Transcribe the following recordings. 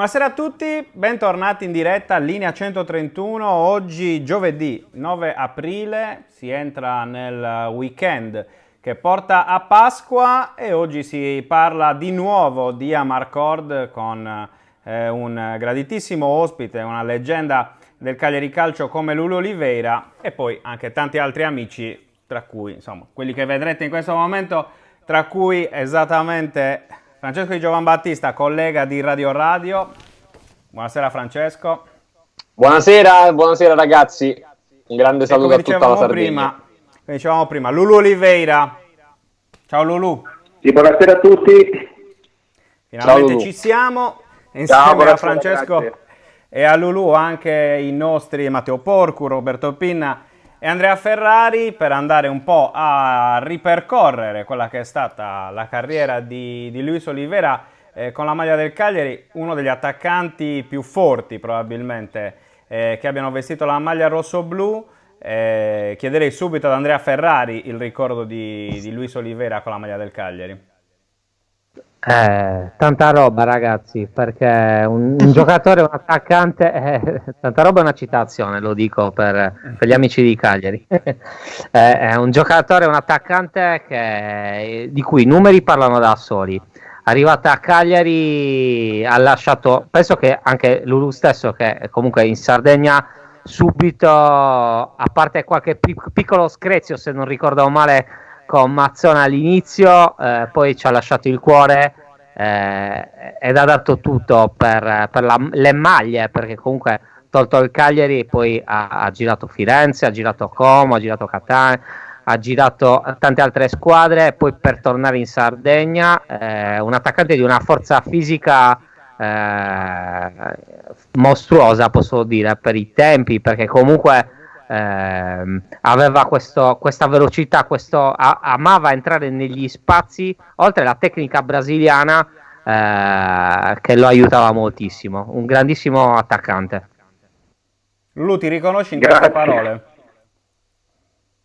Buonasera a tutti, bentornati in diretta, linea 131, oggi giovedì 9 aprile, si entra nel weekend che porta a Pasqua e oggi si parla di nuovo di Amarcord con un graditissimo ospite, una leggenda del Cagliari Calcio come Lulu Oliveira e poi anche tanti altri amici, tra cui insomma quelli che vedrete in questo momento, tra cui esattamente Francesco Di Giovanbattista, collega di Radio Radio. Buonasera Francesco. Buonasera ragazzi, un grande E saluto come a tutta la dicevamo Sardegna. prima, Lulu Oliveira. Ciao Lulu. Sì, buonasera a tutti. Ciao Finalmente Lulu. ci siamo. Ciao, Insieme a buonasera, Francesco grazie. e a Lulu anche i nostri Matteo Porcu, Roberto Pinna e Andrea Ferrari per andare un po' a ripercorrere quella che è stata la carriera di Luis Oliveira con la maglia del Cagliari, uno degli attaccanti più forti probabilmente che abbiano vestito la maglia rosso-blu. Chiederei subito ad Andrea Ferrari il ricordo di Luis Oliveira con la maglia del Cagliari. Tanta roba ragazzi, perché un giocatore, un attaccante, tanta roba è una citazione, lo dico per gli amici di Cagliari. È un giocatore, un attaccante di cui i numeri parlano da soli. Arrivata a Cagliari ha lasciato, penso che anche Lulu stesso, che comunque in Sardegna subito, a parte qualche piccolo screzio se non ricordo male con Mazzona all'inizio, poi ci ha lasciato il cuore ed ha dato tutto per le maglie, perché comunque tolto il Cagliari poi ha girato Firenze, ha girato Como, ha girato Catania, ha girato tante altre squadre, poi per tornare in Sardegna, un attaccante di una forza fisica mostruosa, posso dire, per i tempi, perché comunque aveva questa velocità, amava entrare negli spazi, oltre alla tecnica brasiliana che lo aiutava moltissimo, un grandissimo attaccante. Lulu, ti riconosci in queste parole?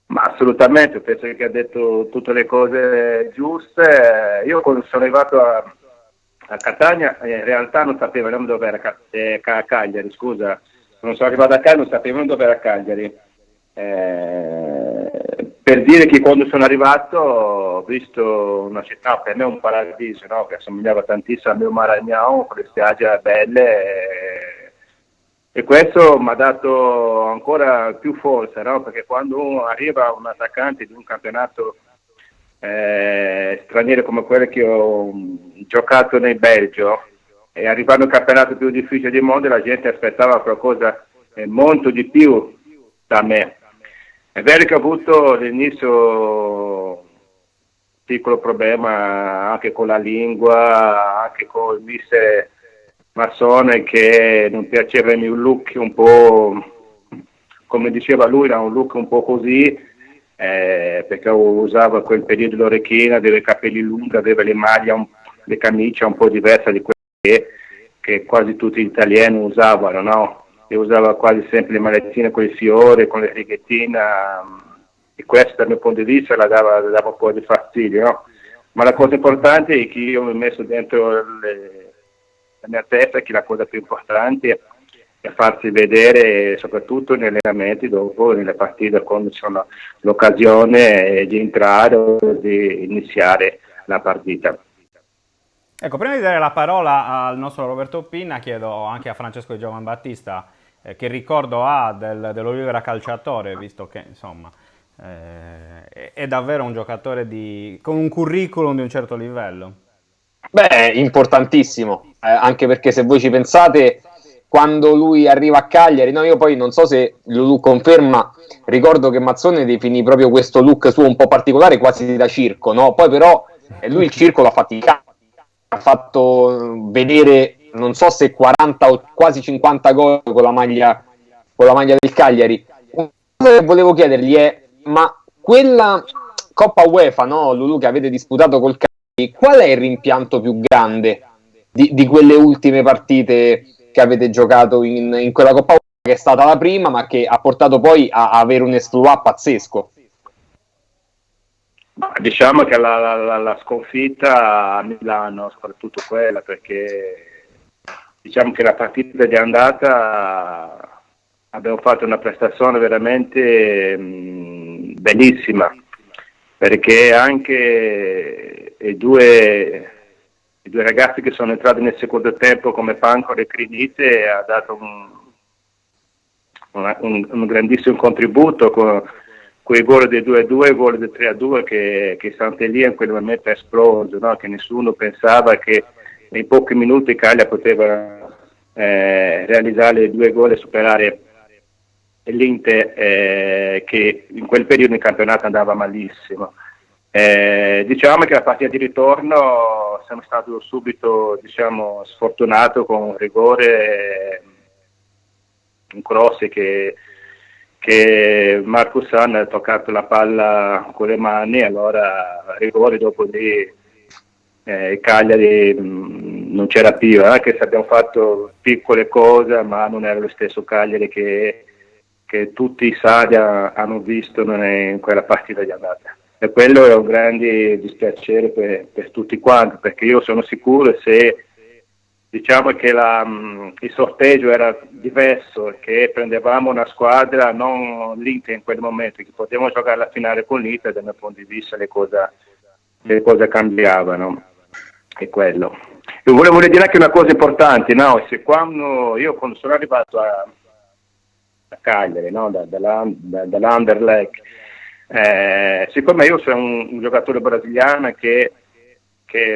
Ma assolutamente, penso che ha detto tutte le cose giuste. Io quando sono arrivato a Catania in realtà non sapevo nemmeno dove era Cagliari, scusa. Non sono arrivato a Cagliari, non sapevo dove era Cagliari. Per dire che quando sono arrivato ho visto una città, per me un paradiso, no? Che assomigliava tantissimo a mio Maragnao, con le spiagge belle. E questo mi ha dato ancora più forza, no? Perché quando uno arriva un attaccante di un campionato straniero come quello che ho giocato nel Belgio, e arrivando al campionato più difficile del mondo, la gente aspettava qualcosa molto di più da me. È vero che ho avuto all'inizio un piccolo problema anche con la lingua, anche con il mister Massone, che non piaceva il mio look un po', come diceva lui, era un look un po' così, perché usava quel periodo l'orecchina, aveva i capelli lunghi, aveva le maglie, le camicie un po' diverse di quelle che quasi tutti gli italiani usavano, no? E usava quasi sempre le magliettine con i fiori, con le righettine, e questo dal mio punto di vista la dava un po' di fastidio, no? Ma la cosa importante è che io mi ho messo dentro la mia testa che la cosa più importante è farsi vedere, soprattutto negli allenamenti, dopo nelle partite, quando c'è l'occasione di entrare o di iniziare la partita. Ecco, prima di dare la parola al nostro Roberto Pinna, chiedo anche a Francesco Di Giovanbattista che ricordo ha dell'Oliveira calciatore, visto che insomma è davvero un giocatore con un curriculum di un certo livello. Beh, importantissimo, anche perché se voi ci pensate, quando lui arriva a Cagliari, no, io poi non so se Lulu conferma, ricordo che Mazzone definì proprio questo look suo un po' particolare, quasi da circo, no? Poi però lui il circo l'ha faticato, ha fatto vedere non so se 40 o quasi 50 gol con la maglia del Cagliari. Una cosa che volevo chiedergli è: ma quella Coppa UEFA, no, Lulu, che avete disputato col Cagliari, qual è il rimpianto più grande di quelle ultime partite che avete giocato in quella Coppa UEFA, che è stata la prima, ma che ha portato poi a avere un esploit pazzesco? Diciamo che la sconfitta a Milano, soprattutto quella, perché diciamo che la partita di andata abbiamo fatto una prestazione veramente bellissima, perché anche i due ragazzi che sono entrati nel secondo tempo come Pancor e Crinite ha dato un grandissimo contributo con i gol dei 2-2 e i gol del 3-2 che Sant'Elia in quel momento è esploso, no? Che nessuno pensava che in pochi minuti Cagliari poteva realizzare i 2 gol e superare l'Inter, che in quel periodo in campionato andava malissimo. Diciamo che la partita di ritorno siamo stati subito, diciamo, sfortunato con un rigore, un cross che Marcus San ha toccato la palla con le mani, allora rigore, dopo lì Cagliari non c'era più, anche se abbiamo fatto piccole cose, ma non era lo stesso Cagliari che tutti i sadi hanno visto in quella partita di andata. E quello è un grande dispiacere per tutti quanti, perché io sono sicuro, se diciamo che il sorteggio era diverso, che prendevamo una squadra, non l'Inter in quel momento, che potevamo giocare la finale con l'Inter, dal mio punto di vista le cose cambiavano. È quello. Io volevo dire anche una cosa importante, no? Quando sono arrivato a Cagliari, no? dall'Anderlecht, siccome io sono un giocatore brasiliano che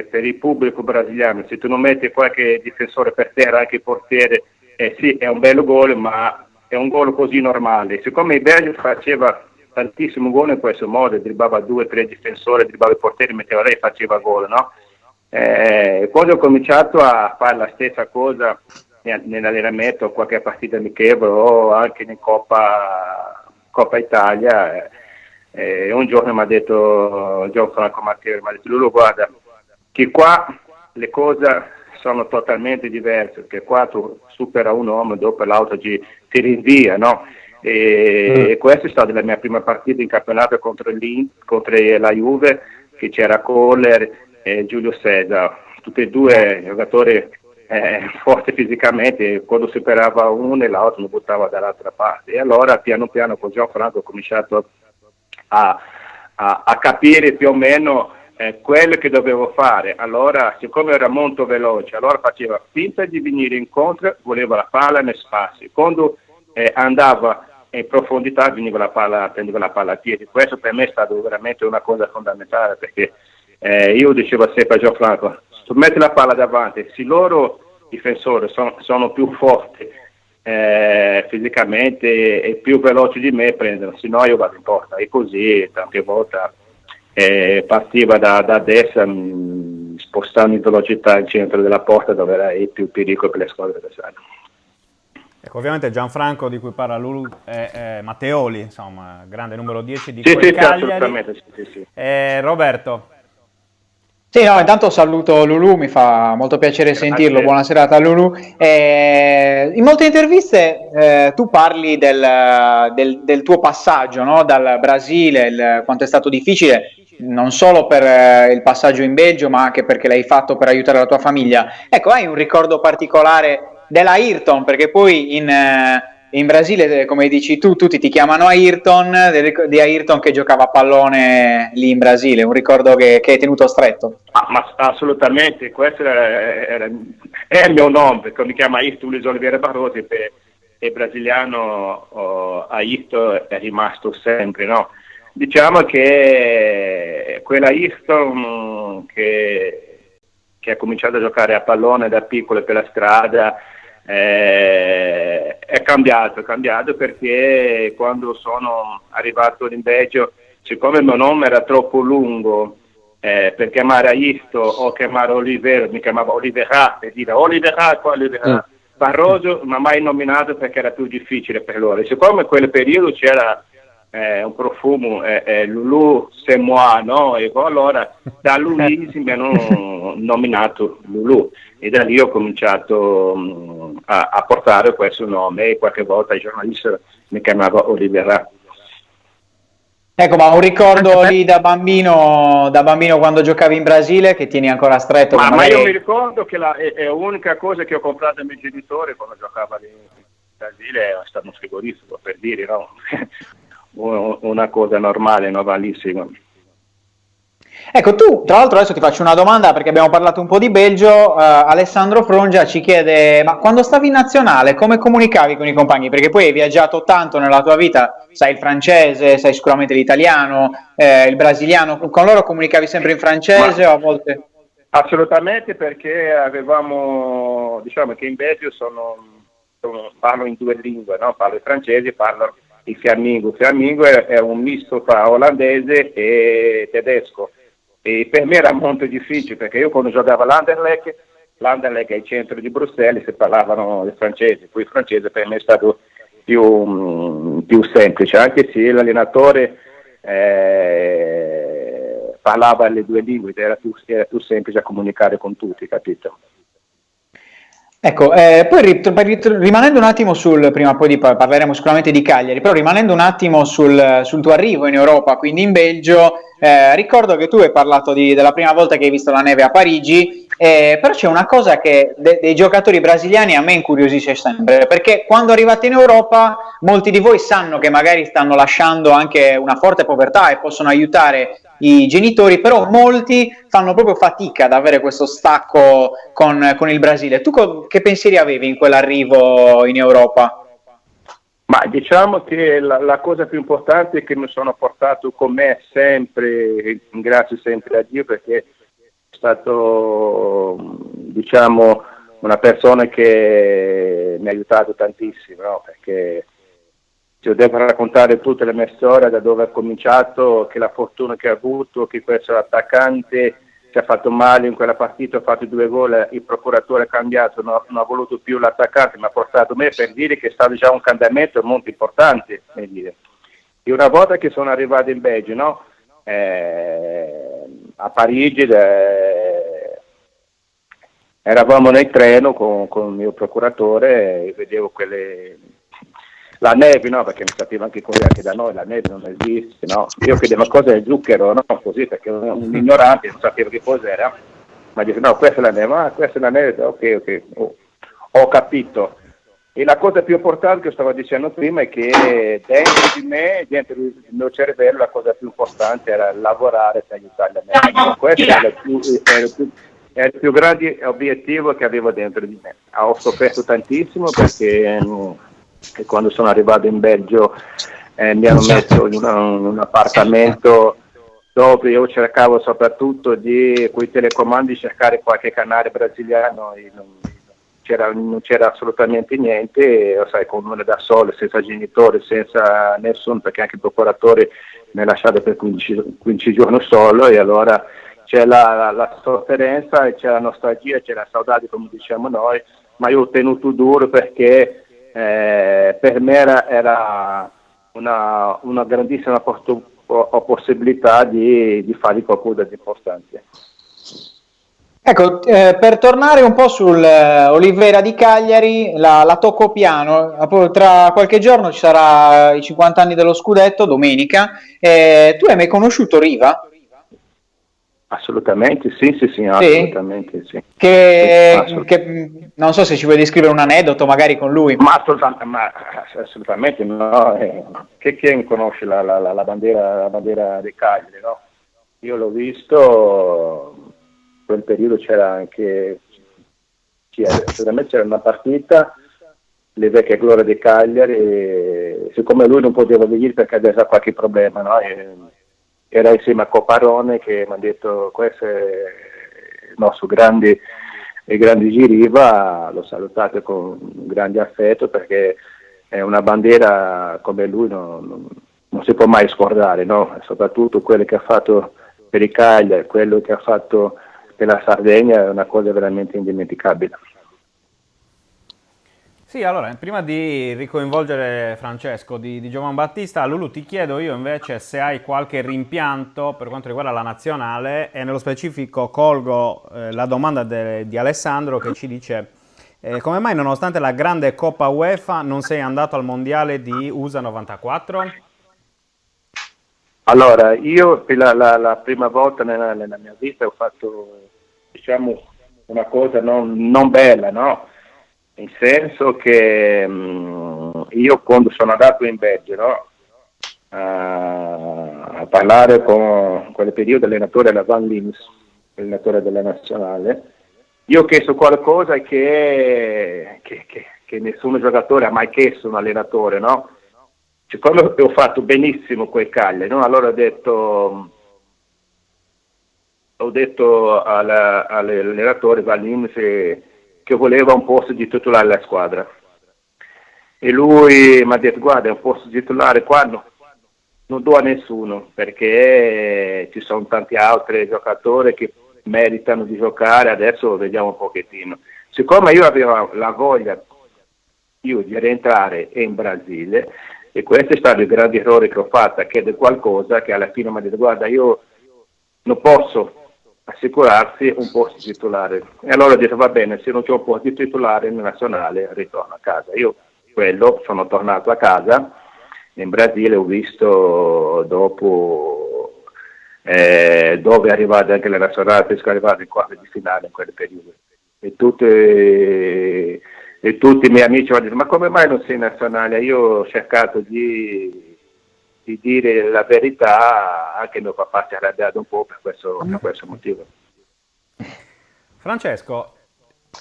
per il pubblico brasiliano, se tu non metti qualche difensore per terra, anche il portiere, sì, è un bello gol, ma è un gol così normale. Siccome il Belgio faceva tantissimo gol in questo modo, dribbava 2-3 difensori, dribbava il portiere, metteva lei e faceva gol, no? Quando ho cominciato a fare la stessa cosa nell'allenamento, qualche partita amichevole o anche in Coppa Italia, un giorno mi ha detto Gianfranco Marchese, mi ha detto: Lulu, guarda che qua le cose sono totalmente diverse, perché qua tu supera un uomo, dopo l'auto ti rinvia, no? E questa è stata la mia prima partita in campionato contro la Juve, che c'era Kohler e Giulio Cesar, tutti e due giocatori forti fisicamente. Quando superava uno e l'altro lo buttava dall'altra parte, e allora piano piano con Gianfranco ho cominciato a capire più o meno quello che dovevo fare. Allora, siccome era molto veloce, allora faceva finta di venire incontro, voleva la palla nei spazi, quando andava in profondità prendeva la palla a piedi. Questo per me è stato veramente una cosa fondamentale, perché io dicevo sempre a Gianfranco: se metti la palla davanti, se loro difensori sono più forti fisicamente e più veloci di me, prendono, se no io vado in porta. E così tante volte partiva da destra, spostando in velocità il centro della porta, dove era il più pericolo per le squadre avversarie. Ecco, ovviamente Gianfranco, di cui parla Lulu, è Matteoli, insomma, grande numero 10 di quel Cagliari. Assolutamente, sì. Roberto. Sì, no, intanto saluto Lulu, mi fa molto piacere sentirlo. Buona serata a Lulu. In molte interviste tu parli del tuo passaggio, no? Dal Brasile, quanto è stato difficile, non solo per il passaggio in Belgio, ma anche perché l'hai fatto per aiutare la tua famiglia. Ecco, hai un ricordo particolare della Ayrton, perché poi in Brasile, come dici tu, tutti ti chiamano Ayrton, di Ayrton che giocava a pallone lì in Brasile, un ricordo che hai tenuto stretto. Ma assolutamente, questo è il mio nome, perché mi chiama Ayrton Luis Oliveira Barroso, e il brasiliano Ayrton è rimasto sempre, no? Diciamo che quella Ayrton che ha cominciato a giocare a pallone da piccolo per la strada, è cambiato perché quando sono arrivato in Belgio, siccome il mio nome era troppo lungo per chiamare Ayrton o chiamare Oliveira, mi chiamava Olivera, per dire Olivera Barroso, ma mai nominato perché era più difficile per loro. E siccome in quel periodo c'era un profumo Lulu c'est moi, no? E allora da Luisi mi hanno nominato Lulu, e da lì ho cominciato a portare questo nome, e qualche volta i giornalisti mi chiamavano Olivera. Ecco, ma un ricordo lì da bambino quando giocavi in Brasile che tieni ancora stretto? Ma magari... io mi ricordo che è l'unica cosa che ho comprato ai miei genitori quando giocavo lì in Brasile è stato un frigorifero, per dire, no? Una cosa normale, normalissima. Ecco, tu, tra l'altro adesso ti faccio una domanda perché abbiamo parlato un po' di Belgio, Alessandro Frongia ci chiede, ma quando stavi in nazionale come comunicavi con i compagni? Perché poi hai viaggiato tanto nella tua vita, sai il francese, sai sicuramente l'italiano, il brasiliano, con loro comunicavi sempre in francese o a volte... Assolutamente, perché avevamo, diciamo che in Belgio parlo in due lingue, no? Parlo il francese, parlo il fiammingo. Il fiammingo è un misto tra olandese e tedesco. E per me era molto difficile, perché io quando giocavo all'Anderlecht è il centro di Bruxelles, si parlavano il francese, poi il francese per me è stato più semplice, anche se l'allenatore parlava le due lingue, era più semplice a comunicare con tutti, capito? Ecco, poi rimanendo un attimo prima poi parleremo sicuramente di Cagliari, però rimanendo un attimo sul tuo arrivo in Europa, quindi in Belgio, ricordo che tu hai parlato della prima volta che hai visto la neve a Parigi, però c'è una cosa che dei giocatori brasiliani a me incuriosisce sempre, perché quando arrivate in Europa molti di voi sanno che magari stanno lasciando anche una forte povertà e possono aiutare i genitori, però molti fanno proprio fatica ad avere questo stacco con il Brasile. Tu che pensieri avevi in quell'arrivo in Europa? Ma diciamo che la cosa più importante è che mi sono portato con me sempre, ringrazio sempre a Dio perché è stato, diciamo, una persona che mi ha aiutato tantissimo, no? Perché se io devo raccontare tutte le mie storie da dove ho cominciato, che la fortuna che ho avuto, che questo attaccante si è fatto male in quella partita, ha fatto 2 gol, il procuratore ha cambiato, non ha voluto più l'attaccante, mi ha portato me per dire che è stato già un cambiamento molto importante. Dire. E una volta che sono arrivato in Belgio, no? A Parigi, eravamo nel treno con il mio procuratore e vedevo la neve, no? Perché mi sapeva anche che da noi la neve non esiste, no? Io chiedevo cosa è il zucchero, no? Così, perché un ignorante non sapeva che cos'era, ma dice no, questa è la neve, questa è la neve, ok, ho capito. E la cosa più importante che stavo dicendo prima è che dentro di me, dentro il mio cervello, la cosa più importante era lavorare per aiutare la me. Questo era il più grande obiettivo che avevo dentro di me. Ho sofferto tantissimo perché quando sono arrivato in Belgio mi hanno messo in un appartamento dove io cercavo soprattutto con i telecomandi cercare qualche canale brasiliano e non c'era assolutamente niente, sai, con uno da solo, senza genitori, senza nessuno, perché anche il procuratore mi ha lasciato per 15 giorni solo e allora c'è la sofferenza, c'è la nostalgia, c'è la saudade come diciamo noi, ma io ho tenuto duro perché per me era una grandissima possibilità di fare qualcosa di importante. Ecco, per tornare un po' sul Olivera di Cagliari, la tocco piano, tra qualche giorno ci sarà i 50 anni dello scudetto, domenica, tu hai mai conosciuto Riva? Assolutamente sì, assolutamente sì. Che non so se ci vuoi descrivere un aneddoto magari con lui. Ma assolutamente no. Chi conosce la bandiera di Cagliari, no? Io l'ho visto, in quel periodo c'era una partita, le vecchie glorie di Cagliari, e siccome lui non poteva venire perché aveva qualche problema, no? Era insieme a Coparone che mi ha detto questo è il nostro grande Giriva, l'ho salutato con grande affetto perché è una bandiera come lui non si può mai scordare, no? Soprattutto quello che ha fatto per l'Italia, quello che ha fatto per la Sardegna è una cosa veramente indimenticabile. Sì, allora, prima di ricoinvolgere Francesco di Giovan Battista, Lulu, ti chiedo io invece se hai qualche rimpianto per quanto riguarda la nazionale e nello specifico colgo la domanda di Alessandro che ci dice come mai nonostante la grande Coppa UEFA non sei andato al mondiale di USA 94? Allora, io per la prima volta nella mia vita ho fatto, diciamo, una cosa non bella, no? In senso che io quando sono andato in Belgio, no? A parlare con quel periodo allenatore della Van Lims, allenatore della nazionale, io ho chiesto qualcosa che nessun giocatore ha mai chiesto un allenatore, no? Siccome ho fatto benissimo quel Cagliari, no? Allora ho detto all'allenatore Van Lims che voleva un posto di titolare alla squadra. E lui mi ha detto: guarda, un posto di titolare qua non do a nessuno, perché ci sono tanti altri giocatori che meritano di giocare, adesso vediamo un pochettino. Siccome io avevo la voglia di rientrare in Brasile, e questo è stato il grande errore che ho fatto, chiedere qualcosa che alla fine mi ha detto: guarda, io non posso assicurarsi un posto titolare. E allora ho detto: va bene, se non c'è un posto titolare in nazionale, ritorno a casa. Io sono tornato a casa in Brasile, ho visto dopo dove è arrivata anche la nazionale, penso che è arrivata in quarti di finale in quel periodo. E tutti i miei amici mi hanno detto: ma come mai non sei nazionale? Io ho cercato di dire la verità, anche mio papà si è arrabbiato un po' per questo motivo. Francesco,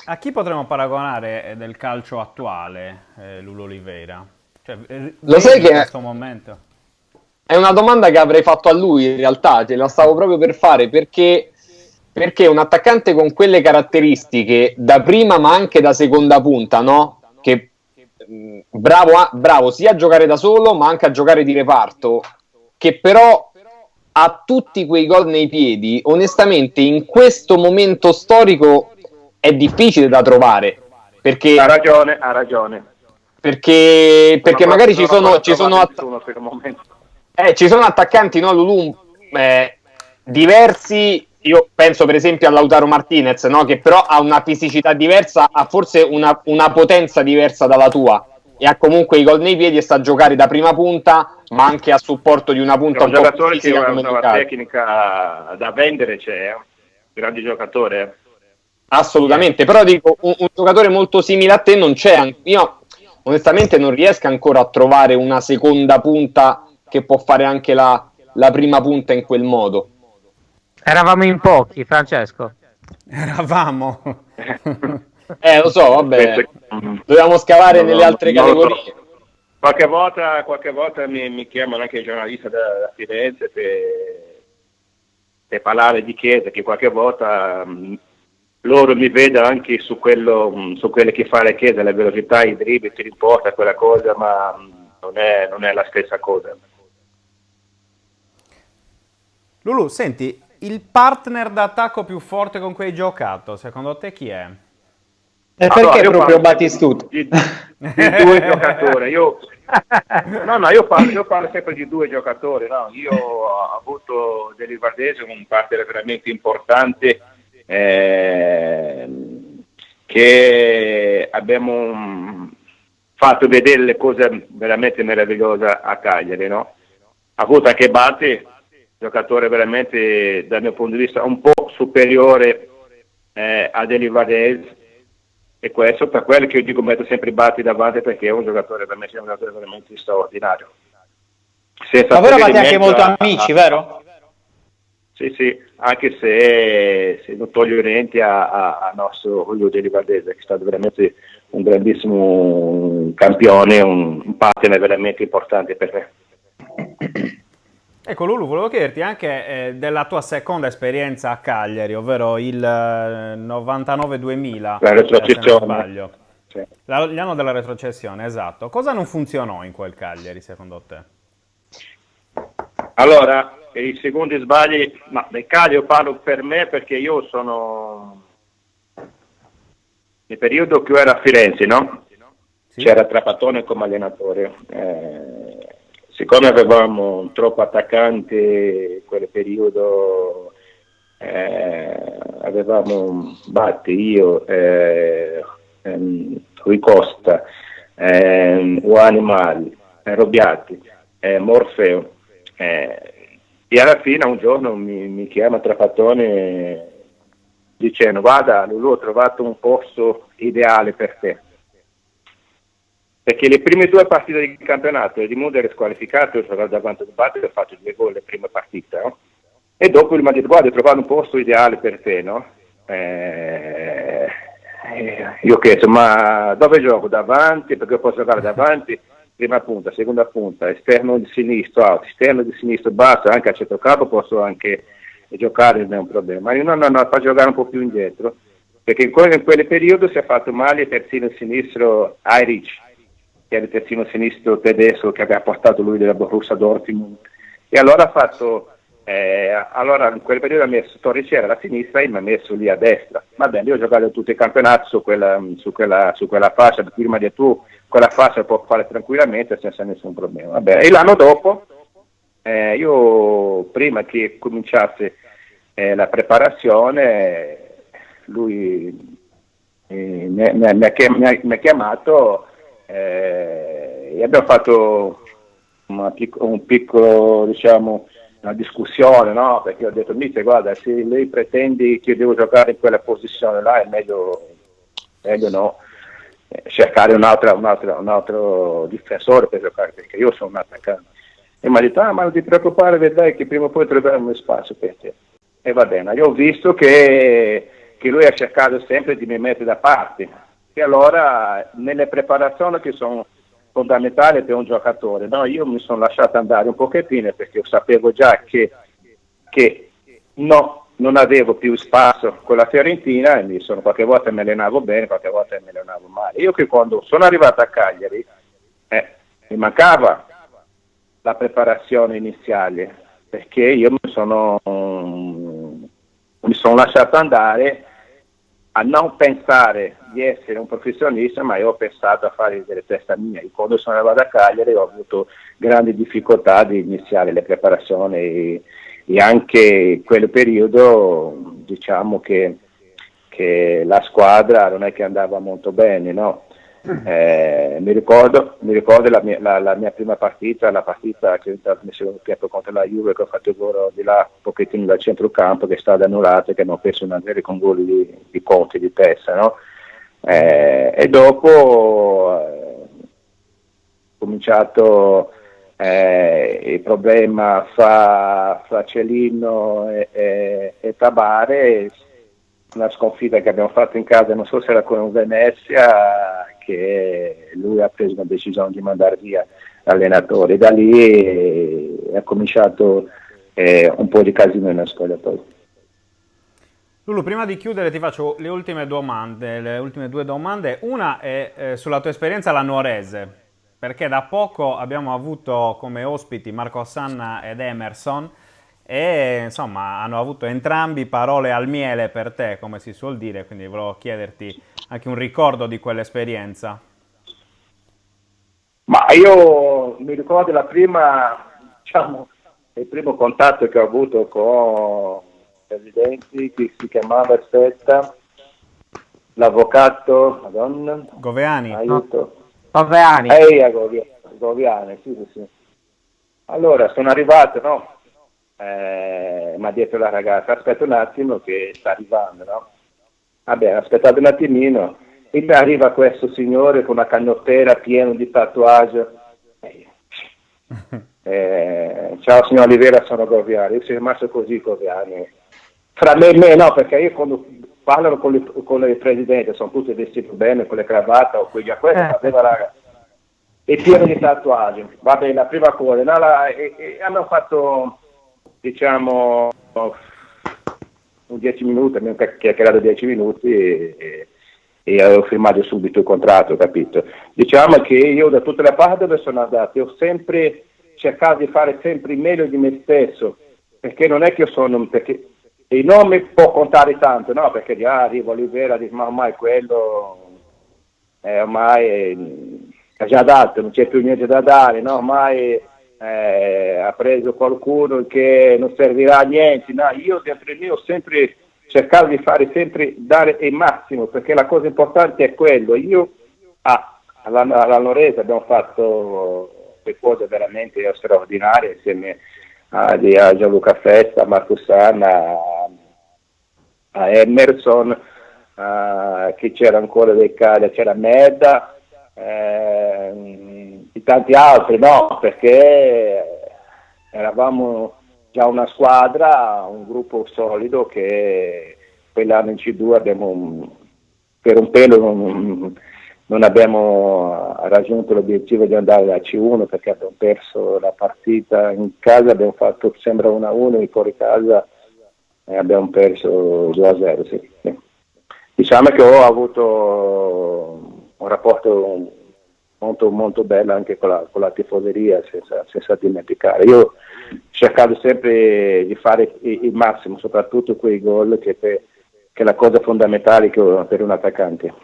a chi potremmo paragonare del calcio attuale Lulù Oliveira? Cioè, Lo sai che in questo momento? è una domanda che avrei fatto a lui, in realtà, te la stavo proprio per fare, perché un attaccante con quelle caratteristiche, da prima ma anche da seconda punta, no? Che bravo sia a giocare da solo ma anche a giocare di reparto, che però ha tutti quei gol nei piedi, onestamente in questo momento storico è difficile da trovare, perché Ha ragione. perché magari ci sono attaccanti, no, Lulù, diversi. Io penso per esempio a Lautaro Martinez, no, che però ha una fisicità diversa, ha forse una potenza diversa dalla tua, e ha comunque i gol nei piedi e sa giocare da prima punta, ma anche a supporto di una punta un po' più giocatore che fisica ha come una Lukaku. tecnica da vendere, c'è, grande giocatore. Assolutamente, però dico, un giocatore molto simile a te non c'è. Io onestamente non riesco ancora a trovare una seconda punta che può fare anche la prima punta in quel modo. Eravamo in pochi, Francesco. Eravamo. Lo so, vabbè, dobbiamo scavare nelle altre categorie. So. Qualche volta mi chiamano anche i giornalisti da Firenze per parlare di Chiesa, che qualche volta loro mi vedono anche su quelle che fa la Chiesa, la velocità, i dribbli, ti importa quella cosa, ma non è la stessa cosa. Lulù, senti, il partner d'attacco più forte con cui hai giocato, secondo te chi è? E perché proprio Batistuta? Di due giocatori. Io parlo sempre di due giocatori. No? Io ho avuto dell'Ivardese un partner veramente importante, che abbiamo fatto vedere le cose veramente meravigliose a Cagliari. No? Ha avuto anche Batti, giocatore veramente dal mio punto di vista un po' superiore a Dell'Ivardese, e questo per quello che io dico metto sempre Batti davanti, perché è un giocatore veramente straordinario. Ma voi eravate anche molto amici, vero? Sì, anche se non toglio niente a nostro Julio Dell'Ivardese, che è stato veramente un grandissimo campione, un partner veramente importante per me. Ecco Lulù, volevo chiederti anche della tua seconda esperienza a Cagliari, ovvero il 99-2000, la retrocessione. se non sbaglio. Sì. L'anno della retrocessione, esatto. Cosa non funzionò in quel Cagliari, secondo te? Allora, i secondi sbagli, ma del Cagliari io parlo per me, perché io sono nel periodo che io ero a Firenze, no? Sì. C'era Trapattoni come allenatore. Siccome avevamo troppo attaccanti in quel periodo, avevamo Batti, io, Rui Costa, Juan Mali, Robiati, Morfeo, E alla fine un giorno mi chiama Trapattoni dicendo: guarda Lulù, ho trovato un posto ideale per te. Perché le prime 2 partite di campionato il Edimburgo era squalificato, ho giocato davanti al Bate e ho fatto 2 gol le prime partite, no? E dopo lui mi ha detto: guarda, ho trovato un posto ideale per te, no? Io ho chiesto: ma dove gioco? Davanti? Perché posso giocare davanti? Prima punta, seconda punta, esterno di sinistro, alto, esterno di sinistro, basso, anche a centrocampo posso anche giocare, non è un problema. Ma io no, fa giocare un po' più indietro, perché in quel periodo si è fatto male il terzino sinistro Irish, che era il terzino sinistro tedesco che aveva portato lui della Borussia Dortmund, e allora ha fatto allora in quel periodo ha messo Torricera alla sinistra e mi ha messo lì a destra. Va bene, io ho giocato tutti i campionati su quella fascia, prima di tu quella fascia può fare tranquillamente senza nessun problema. Vabbè, e l'anno dopo io prima che cominciasse la preparazione lui mi ha chiamato e abbiamo fatto un piccolo, diciamo, una discussione, no? Perché ho detto: mister, guarda, se lei pretende che io devo giocare in quella posizione là, è meglio no, cercare un altro difensore per giocare, perché io sono un attaccante. E mi ha detto: ma non ti preoccupare, vedrai che prima o poi troveremo spazio per te. E va bene, io ho visto che lui ha cercato sempre di mi mettere da parte, e allora nelle preparazioni che sono fondamentale per un giocatore, no? Io mi sono lasciato andare un pochettino perché sapevo già che non avevo più spazio con la Fiorentina, e qualche volta mi allenavo bene, qualche volta mi allenavo male. Io che quando sono arrivato a Cagliari mi mancava la preparazione iniziale, perché io mi sono lasciato andare a non pensare di essere un professionista, ma io ho pensato a fare delle testa mia. E quando sono arrivato a Cagliari ho avuto grandi difficoltà di iniziare le preparazioni, e anche in quel periodo diciamo che la squadra non è che andava molto bene, no? Mi ricordo la mia prima partita, la partita che ho entrato nel secondo tempo contro la Juve, che ho fatto il gol di là un pochettino dal centrocampo, che è stata annullata, che hanno perso una serie con gol di Conte di testa, no? E dopo ho cominciato il problema fra Celino e Tabare, una sconfitta che abbiamo fatto in casa, non so se era con Venezia, che lui ha preso una decisione di mandare via l'allenatore. Da lì è cominciato un po' di casino nella spogliatoio. Lulu, prima di chiudere ti faccio le ultime due domande. Una è sulla tua esperienza alla Nuorese, perché da poco abbiamo avuto come ospiti Marco Sanna ed Emerson, e insomma hanno avuto entrambi parole al miele per te, come si suol dire, quindi volevo chiederti anche un ricordo di quell'esperienza. Ma io mi ricordo il primo contatto che ho avuto con presidenti, che si chiamava l'avvocato, Madonna, Goveani. aiuto. Goveani. Goveani, sì. Allora sono arrivato, no? Mi ha detto la ragazza: aspetta un attimo che sta arrivando, no? Vabbè, aspettate un attimino, e arriva questo signore con una canottera piena di tatuaggi. Ciao signor Olivera, sono Goviani. Io sono rimasto così, Goviani. Fra me e me no, perché io quando parlano con il presidente sono tutti vestiti bene, con le cravatte o quelli a questo, aveva e pieno di tatuaggi. Va bene, la prima cosa, no, hanno fatto, diciamo, un 10 minuti, abbiamo chiacchierato 10 minuti e avevo firmato subito il contratto, capito? Diciamo che io da tutte le parti dove sono andato ho sempre cercato di fare sempre il meglio di me stesso, perché non è che io sono, perché il nome può contare tanto, no? Perché arriva Olivera, dice: ma ormai quello ormai è già dato, non c'è più niente da dare, no? Ormai ha preso qualcuno che non servirà a niente, no? Io dentro il mio ho sempre cercato di fare sempre, dare il massimo, perché la cosa importante è quello. Io alla Nuorese abbiamo fatto delle cose veramente straordinarie insieme a Gianluca Festa, a Marco Sanna, a Emerson, che c'era ancora dei cali, c'era Medda, di tanti altri, no, perché eravamo già una squadra, un gruppo solido che quell'anno in C2 abbiamo per un pelo non abbiamo raggiunto l'obiettivo di andare a C1 perché abbiamo perso la partita in casa, abbiamo fatto sembra 1-1, in fuori casa abbiamo perso 2-0. Sì. Diciamo che ho avuto un rapporto molto, molto bello anche con la tifoseria, senza dimenticare. Io ho cercato sempre di fare il massimo, soprattutto quei gol che è la cosa fondamentale per un attaccante.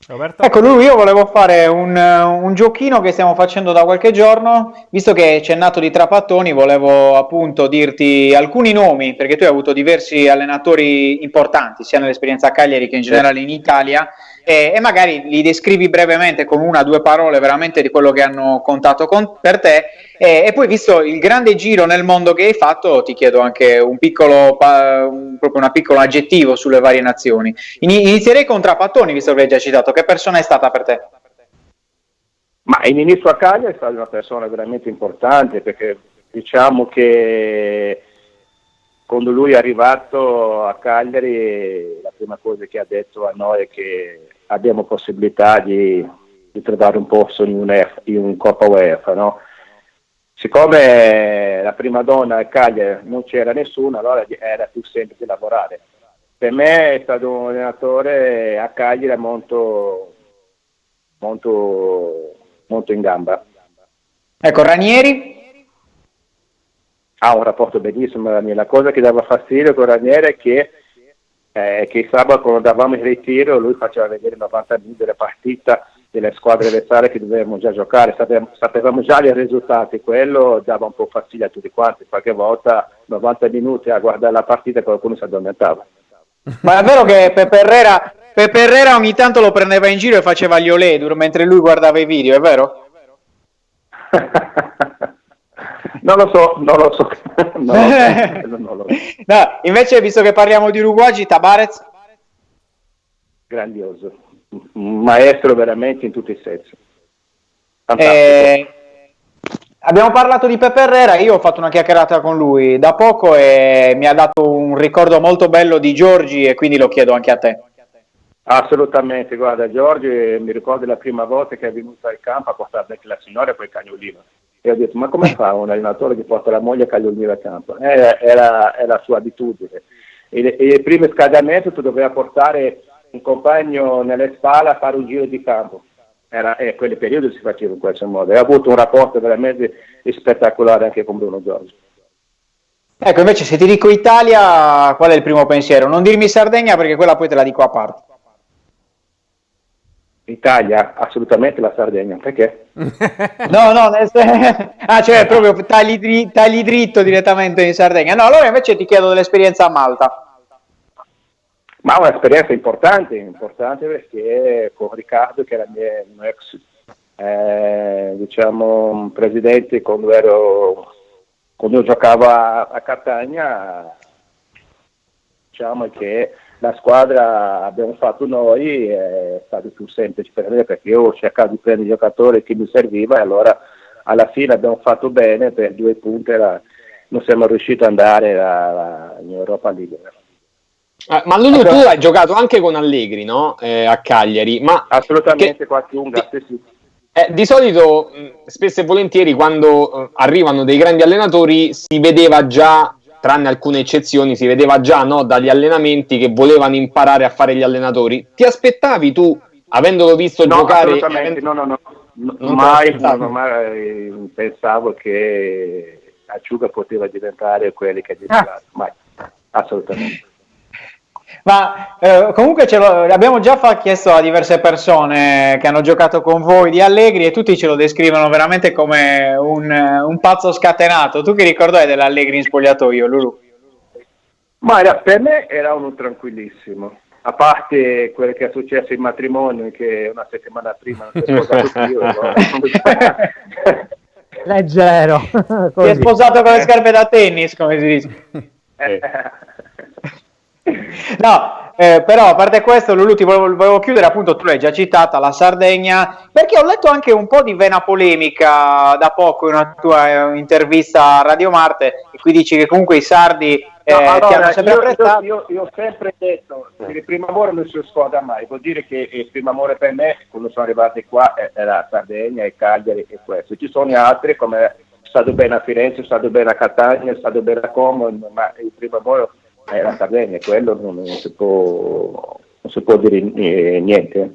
Roberto? Ecco, io volevo fare un giochino che stiamo facendo da qualche giorno, visto che c'è nato di Trapattoni, volevo appunto dirti alcuni nomi, perché tu hai avuto diversi allenatori importanti, sia nell'esperienza a Cagliari che in generale in Italia, e magari li descrivi brevemente con 1 o 2 parole veramente di quello che hanno contato per te, e poi visto il grande giro nel mondo che hai fatto, ti chiedo anche proprio un piccolo aggettivo sulle varie nazioni. Inizierei con Trapattoni, visto che hai già citato. Che persona è stata per te? Ma all'inizio a Cagliari è stata una persona veramente importante, perché diciamo che quando lui è arrivato a Cagliari la prima cosa che ha detto a noi è che abbiamo possibilità di trovare un posto in un Coppa UEFA, no? Siccome la prima donna a Cagliari non c'era nessuno, allora era più semplice lavorare. Per me è stato un allenatore a Cagliari molto, molto, molto in gamba. Ecco, Ranieri? Ha un rapporto bellissimo. La cosa che dava fastidio con Ranieri è che il sabato quando davamo il ritiro lui faceva vedere 90 minuti della partita delle squadre avversarie che dovevamo già giocare, sapevamo già i risultati, quello dava un po' fastidio a tutti quanti, qualche volta 90 minuti a guardare la partita e qualcuno si addormentava. Ma è vero che Pepe Herrera ogni tanto lo prendeva in giro e faceva gli olè mentre lui guardava i video, è vero? Non lo so. Non lo so. No, invece, visto che parliamo di uruguagi, Tabarez? Grandioso, un maestro veramente in tutti i sensi. Fantastico. Abbiamo parlato di Pepe Herrera, io ho fatto una chiacchierata con lui da poco e mi ha dato un ricordo molto bello di Giorgi e quindi lo chiedo anche a te. Assolutamente, guarda, Giorgi mi ricordo la prima volta che è venuto al campo a portare anche la signora e poi il cagnolino. E ho detto, ma come fa un allenatore che porta la moglie e il cagnolino al campo? Era la sua abitudine. E il primo scaldamento tu dovevi portare un compagno nelle spalle a fare un giro di campo. Quel periodo si faceva in questo modo. E ha avuto un rapporto veramente spettacolare anche con Bruno Giorgi. Ecco, invece se ti dico Italia, qual è il primo pensiero? Non dirmi Sardegna perché quella poi te la dico a parte. Italia, assolutamente la Sardegna, perché? No, cioè proprio tagli dritto direttamente in Sardegna. No, allora invece ti chiedo dell'esperienza a Malta. Ma un'esperienza importante perché con Riccardo, che era il mio ex diciamo presidente quando io giocavo a Catania, diciamo che la squadra abbiamo fatto noi è stato più semplice per me perché io ho cercato di prendere i giocatori che mi serviva e allora alla fine abbiamo fatto bene, per 2 punti non siamo riusciti ad andare in Europa League. Ma Lulu, tu hai giocato anche con Allegri, no? A Cagliari, ma assolutamente qualche unga, sì. Di solito, spesso e volentieri, quando arrivano dei grandi allenatori, si vedeva già, tranne alcune eccezioni, si vedeva già, no, dagli allenamenti che volevano imparare a fare gli allenatori. Ti aspettavi tu, avendolo visto giocare? Assolutamente, no. Mai pensavo che Acciuga poteva diventare quello che è diventato, mai, assolutamente. Ma comunque abbiamo già chiesto a diverse persone che hanno giocato con voi di Allegri e tutti ce lo descrivono veramente come un pazzo scatenato. Tu che ricordo hai dell'Allegri in spogliatoio, Lulu? Ma per me era uno tranquillissimo, a parte quello che è successo in matrimonio, che una settimana prima non si è sposato più. leggero. Si è Così. sposato con le scarpe da tennis, come si dice. No, però a parte questo, Lulu, ti volevo chiudere, appunto, tu l'hai già citata, la Sardegna, perché ho letto anche un po' di vena polemica da poco in una tua intervista a Radio Marte, e qui dici che comunque i sardi ti hanno sempre apprezzato. Io ho sempre detto che il primo amore non si scorda mai, vuol dire che il primo amore per me, quando sono arrivati qua, era Sardegna e Cagliari e questo. Ci sono altri, come stato bene a Firenze, stato bene a Catania, stato bene a Como, ma il primo amore era Sardegna, quello non si può dire niente.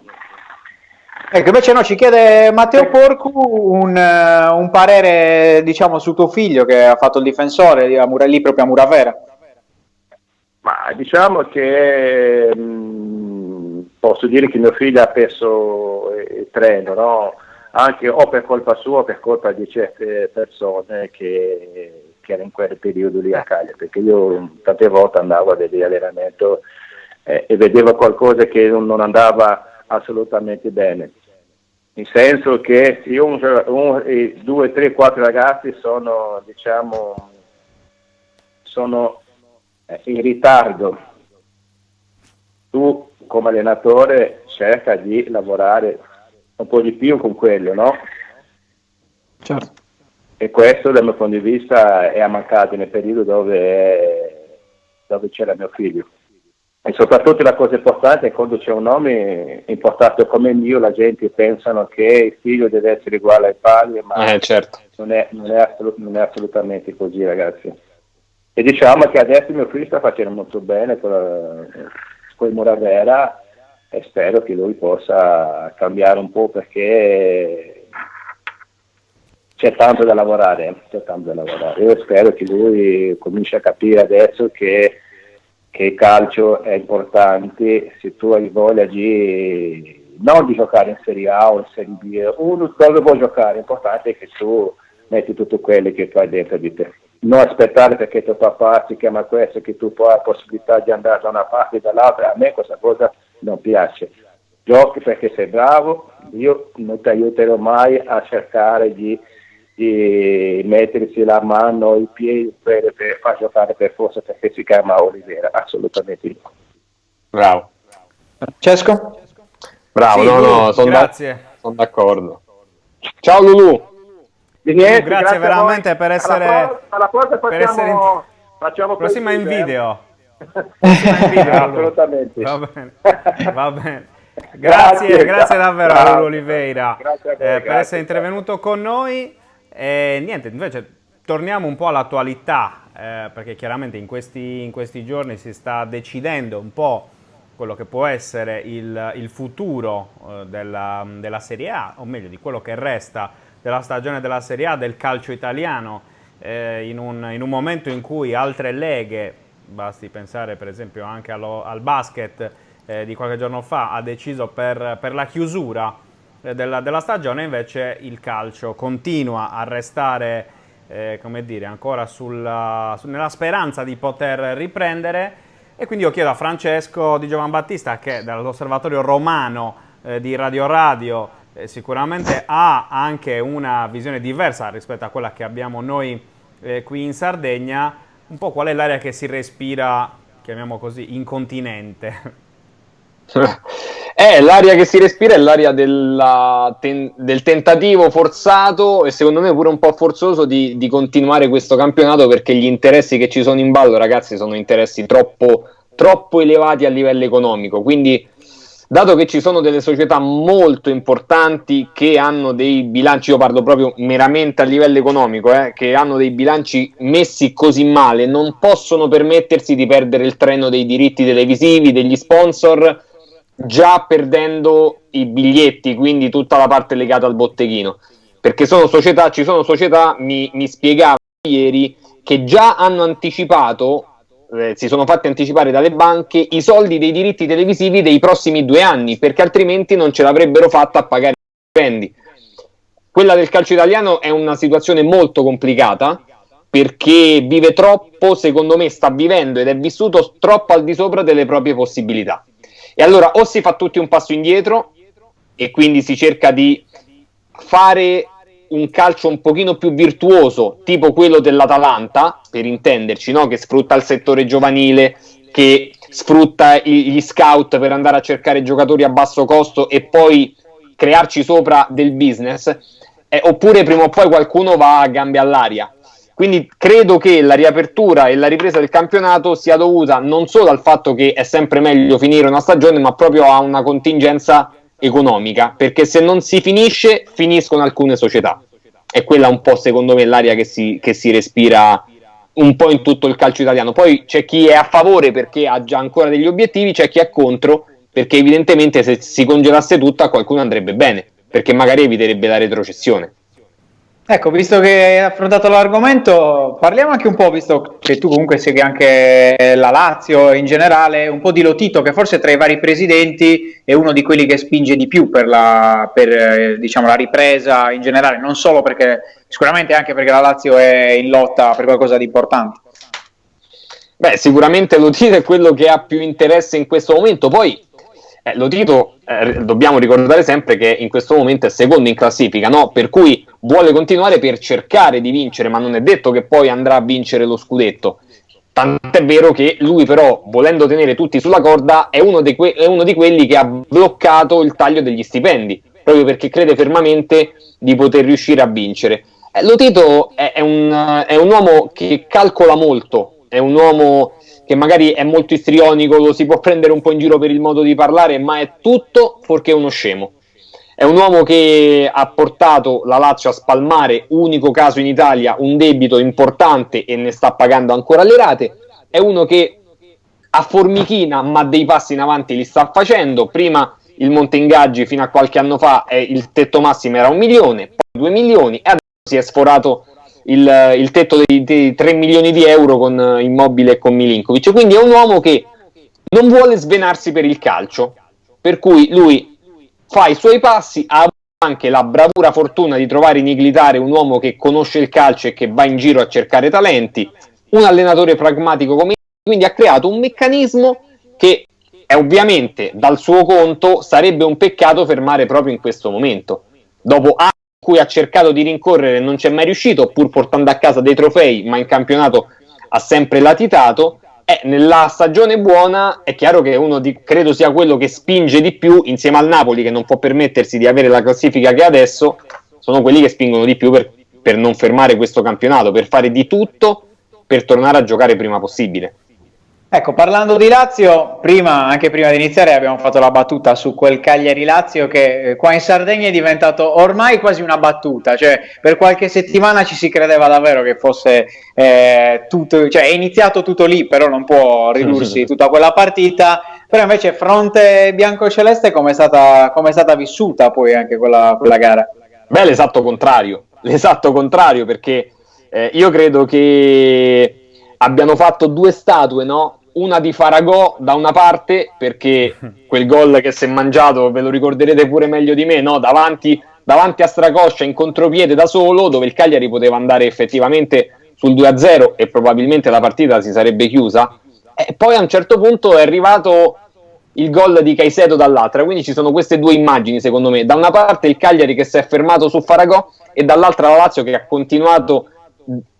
Ecco, invece no, ci chiede Matteo Porcu un parere, diciamo, su tuo figlio che ha fatto il difensore lì proprio a Muravera. Ma diciamo che posso dire che mio figlio ha perso il treno, no? Anche o per colpa sua o per colpa di certe persone che erano in quel periodo lì a Cagliari, perché io tante volte andavo a vedere allenamento e vedevo qualcosa che non andava assolutamente bene. Nel senso che io, 2, 3, 4 ragazzi sono, diciamo, in ritardo. Tu come allenatore cerca di lavorare un po' di più con quello, no? Certo. E questo dal mio punto di vista è mancato nel periodo dove c'era mio figlio. E soprattutto la cosa importante è quando c'è un nome importante come il mio, la gente pensano che il figlio deve essere uguale ai padri, ma certo. non è assolutamente così, ragazzi. E diciamo che adesso mio figlio sta facendo molto bene con il Muravera e spero che lui possa cambiare un po', perché c'è tanto da lavorare. Io spero che lui cominci a capire adesso che il calcio è importante. Se tu hai voglia non di giocare in Serie A o in Serie B, uno dove vuoi giocare, l'importante è che tu metti tutto quello che tu hai dentro di te. Non aspettare perché tuo papà si chiama questo, che tu poi hai la possibilità di andare da una parte e dall'altra. A me questa cosa non piace. Giochi perché sei bravo, io non ti aiuterò mai a cercare di mettersi la mano, i piedi per far giocare per forza perché si chiama Olivera, assolutamente no. Bravo. Francesco? Bravo, Sì, sono grazie. d'accordo. Ciao Lulu. Di niente, Grazie veramente a voi. per essere alla prossima facciamo prossima in così, video. Prossima in video, Lulu. Assolutamente. Va bene. Grazie davvero a Lulu Oliveira Grazie a voi, per grazie. essere intervenuto con noi. Niente, invece torniamo un po' all'attualità, perché chiaramente in questi giorni si sta decidendo un po' quello che può essere il futuro della Serie A, o meglio di quello che resta della stagione della Serie A del calcio italiano, in un momento in cui altre leghe, basti pensare per esempio anche al basket di qualche giorno fa, ha deciso per la chiusura della stagione, invece il calcio continua a restare come dire, ancora nella speranza di poter riprendere. E quindi io chiedo a Francesco Di Giovanbattista, che dall'Osservatorio Romano di Radio Radio sicuramente ha anche una visione diversa rispetto a quella che abbiamo noi qui in Sardegna, un po' qual è l'aria che si respira, chiamiamo così, in continente. L'aria che si respira è l'aria del tentativo forzato e secondo me pure un po' forzoso di continuare questo campionato, perché gli interessi che ci sono in ballo, ragazzi, sono interessi troppo elevati a livello economico. Quindi, dato che ci sono delle società molto importanti che hanno dei bilanci, io parlo proprio meramente a livello economico, che hanno dei bilanci messi così male, non possono permettersi di perdere il treno dei diritti televisivi, degli sponsor, già perdendo i biglietti, quindi tutta la parte legata al botteghino, perché ci sono società, mi spiegava ieri, che già hanno anticipato, si sono fatti anticipare dalle banche i soldi dei diritti televisivi dei prossimi 2 anni, perché altrimenti non ce l'avrebbero fatta a pagare i stipendi. Quella del calcio italiano è una situazione molto complicata, perché vive troppo, secondo me sta vivendo ed è vissuto troppo al di sopra delle proprie possibilità. E allora o si fa tutti un passo indietro e quindi si cerca di fare un calcio un pochino più virtuoso, tipo quello dell'Atalanta, per intenderci, no? Che sfrutta il settore giovanile, che sfrutta gli scout per andare a cercare giocatori a basso costo e poi crearci sopra del business, oppure prima o poi qualcuno va a gambe all'aria. Quindi credo che la riapertura e la ripresa del campionato sia dovuta non solo al fatto che è sempre meglio finire una stagione, ma proprio a una contingenza economica, perché se non si finisce, finiscono alcune società. È quella un po', secondo me, l'aria che si respira un po' in tutto il calcio italiano. Poi c'è chi è a favore perché ha già ancora degli obiettivi, c'è chi è contro perché evidentemente se si congelasse tutto a qualcuno andrebbe bene, perché magari eviterebbe la retrocessione. Ecco, visto che hai affrontato l'argomento, parliamo anche un po', visto che tu comunque segui anche la Lazio in generale, un po' di Lotito, che forse tra i vari presidenti è uno di quelli che spinge di più per diciamo, la ripresa in generale, non solo perché, sicuramente anche perché la Lazio è in lotta per qualcosa di importante. Beh, sicuramente Lotito è quello che ha più interesse in questo momento, poi Lotito dobbiamo ricordare sempre che in questo momento è secondo in classifica, no? Per cui vuole continuare per cercare di vincere, ma non è detto che poi andrà a vincere lo scudetto. Tant'è vero che lui però, volendo tenere tutti sulla corda, è uno di quelli che ha bloccato il taglio degli stipendi, proprio perché crede fermamente di poter riuscire a vincere. Lotito è un uomo che calcola molto, è un uomo che magari è molto istrionico, lo si può prendere un po' in giro per il modo di parlare, ma è tutto fuorché uno scemo. È un uomo che ha portato la Lazio a spalmare, unico caso in Italia, un debito importante e ne sta pagando ancora le rate. È uno che a formichina, ma dei passi in avanti li sta facendo. Prima il monte ingaggi fino a qualche anno fa il tetto massimo era 1 milione, poi 2 milioni e adesso si è sforato il tetto dei 3 milioni di euro con Immobile e con Milinkovic. Quindi è un uomo che non vuole svenarsi per il calcio, per cui lui fa i suoi passi, ha anche la bravura fortuna di trovare in Iglitare un uomo che conosce il calcio e che va in giro a cercare talenti, un allenatore pragmatico come, quindi ha creato un meccanismo che è ovviamente dal suo conto sarebbe un peccato fermare proprio in questo momento, dopo anni in cui ha cercato di rincorrere e non c'è mai riuscito, pur portando a casa dei trofei, ma in campionato ha sempre latitato. Nella stagione buona è chiaro che credo sia quello che spinge di più insieme al Napoli, che non può permettersi di avere la classifica che ha adesso, sono quelli che spingono di più per non fermare questo campionato, per fare di tutto per tornare a giocare prima possibile. Ecco, parlando di Lazio, anche prima di iniziare abbiamo fatto la battuta su quel Cagliari-Lazio che qua in Sardegna è diventato ormai quasi una battuta, cioè per qualche settimana ci si credeva davvero che fosse tutto, cioè è iniziato tutto lì, però non può ridursi tutta quella partita, però invece fronte biancoceleste come è stata vissuta poi anche quella gara? Beh, l'esatto contrario, perché io credo che abbiano fatto 2 statue, no? Una di Faragò da una parte, perché quel gol che si è mangiato, ve lo ricorderete pure meglio di me, no? Davanti a Stracoscia in contropiede da solo, dove il Cagliari poteva andare effettivamente sul 2-0 e probabilmente la partita si sarebbe chiusa. E poi a un certo punto è arrivato il gol di Caicedo dall'altra, quindi ci sono queste 2 immagini secondo me, da una parte il Cagliari che si è fermato su Faragò e dall'altra la Lazio che ha continuato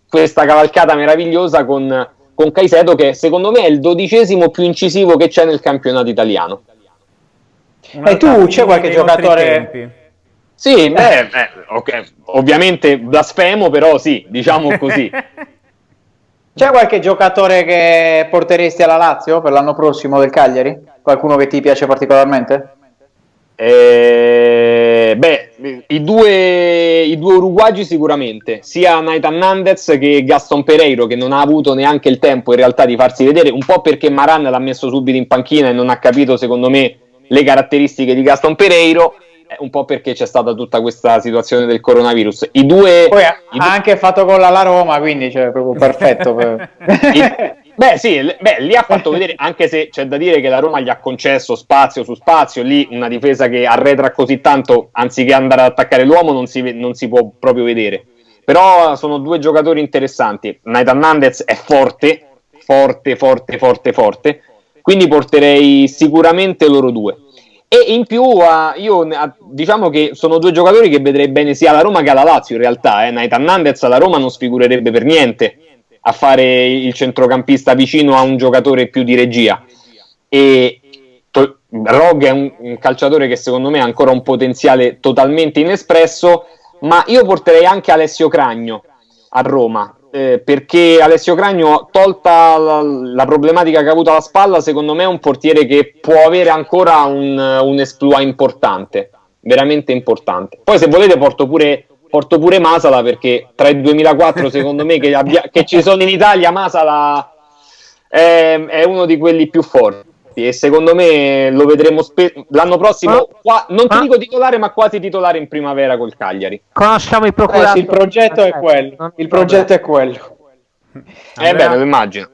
questa cavalcata meravigliosa con Caicedo, che secondo me è il 12° più incisivo che c'è nel campionato italiano. E tu c'è qualche giocatore? Sì, okay. Ovviamente blasfemo, però sì, diciamo così. C'è qualche giocatore che porteresti alla Lazio per l'anno prossimo del Cagliari? Qualcuno che ti piace particolarmente? I due uruguagi sicuramente, sia Nathan Nandez che Gaston Pereiro, che non ha avuto neanche il tempo in realtà di farsi vedere, un po' perché Maran l'ha messo subito in panchina e non ha capito secondo me le caratteristiche di Gaston Pereiro, un po' perché c'è stata tutta questa situazione del coronavirus. Poi ha anche fatto gol alla Roma, quindi cioè, proprio perfetto. Lì ha fatto vedere, anche se c'è da dire che la Roma gli ha concesso spazio su spazio, lì una difesa che arretra così tanto, anziché andare ad attaccare l'uomo non si può proprio vedere. Però sono 2 giocatori interessanti. Nathan Nandez è forte, quindi porterei sicuramente loro 2. E in più diciamo che sono due giocatori che vedrei bene sia alla Roma che alla Lazio in realtà. Nathan Nandez alla Roma non sfigurerebbe per niente a fare il centrocampista vicino a un giocatore più di regia. E Rog è un calciatore che secondo me ha ancora un potenziale totalmente inespresso, ma io porterei anche Alessio Cragno a Roma, perché Alessio Cragno, tolta la problematica che ha avuto alla spalla, secondo me è un portiere che può avere ancora un exploit importante, veramente importante. Poi se volete porto pure Masala, perché tra il 2004 secondo me che ci sono in Italia, Masala è uno di quelli più forti e secondo me lo vedremo l'anno prossimo, non ti dico titolare, ma quasi titolare in primavera col Cagliari. Conosciamo i procuratori. Sì, il progetto è quello. Il progetto è quello. Beh, me lo immagino.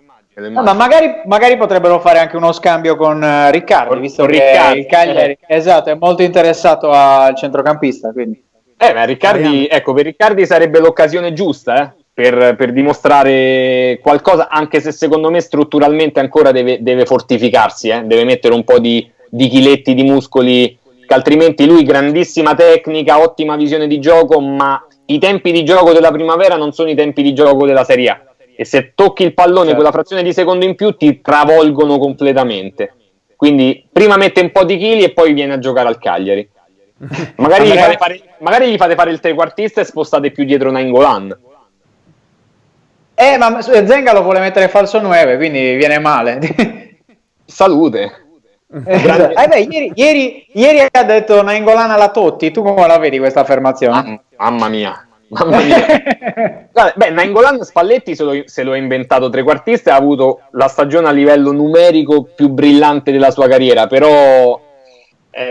Ma magari potrebbero fare anche uno scambio con Riccardi, visto che Riccardi, il Cagliari esatto, è molto interessato al centrocampista. Quindi. Ma Riccardi, ecco, per Riccardi sarebbe l'occasione giusta per dimostrare qualcosa, anche se secondo me strutturalmente ancora deve fortificarsi, deve mettere un po' di chiletti, di muscoli, che altrimenti lui grandissima tecnica, ottima visione di gioco, ma i tempi di gioco della primavera non sono i tempi di gioco della Serie A, e se tocchi il pallone quella frazione di secondo in più ti travolgono completamente. Quindi prima mette un po' di chili e poi viene a giocare al Cagliari. Magari gli fate fare il trequartista e spostate più dietro Nainggolan. Ma Zenga lo vuole mettere falso 9, quindi viene male. Salute. Ieri ha detto Nainggolan alla Totti. Tu come la vedi questa affermazione? Mamma mia. Beh, Nainggolan Spalletti se lo è inventato trequartista e ha avuto la stagione a livello numerico più brillante della sua carriera, però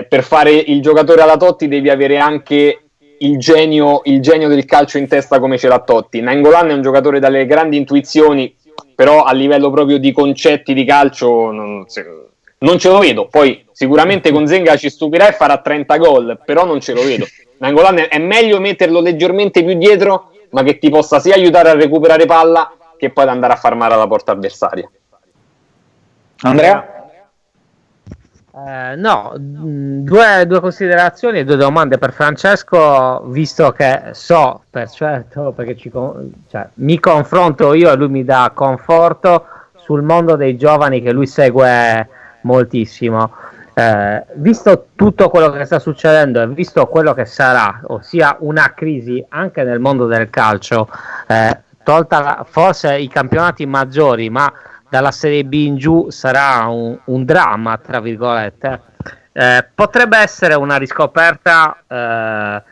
per fare il giocatore alla Totti devi avere anche il genio del calcio in testa come ce l'ha Totti. Nainggolan è un giocatore dalle grandi intuizioni, però a livello proprio di concetti di calcio non ce lo vedo. Poi sicuramente con Zenga ci stupirà e farà 30 gol, però non ce lo vedo. Nainggolan è meglio metterlo leggermente più dietro, ma che ti possa sia aiutare a recuperare palla che poi ad andare a far male alla porta avversaria. Andrea? No, due considerazioni e due domande per Francesco, visto che so per certo, perché mi confronto io e lui mi dà conforto sul mondo dei giovani che lui segue moltissimo. Visto tutto quello che sta succedendo e visto quello che sarà, ossia una crisi anche nel mondo del calcio, tolta forse i campionati maggiori, ma dalla Serie B in giù sarà un dramma, tra virgolette, potrebbe essere una riscoperta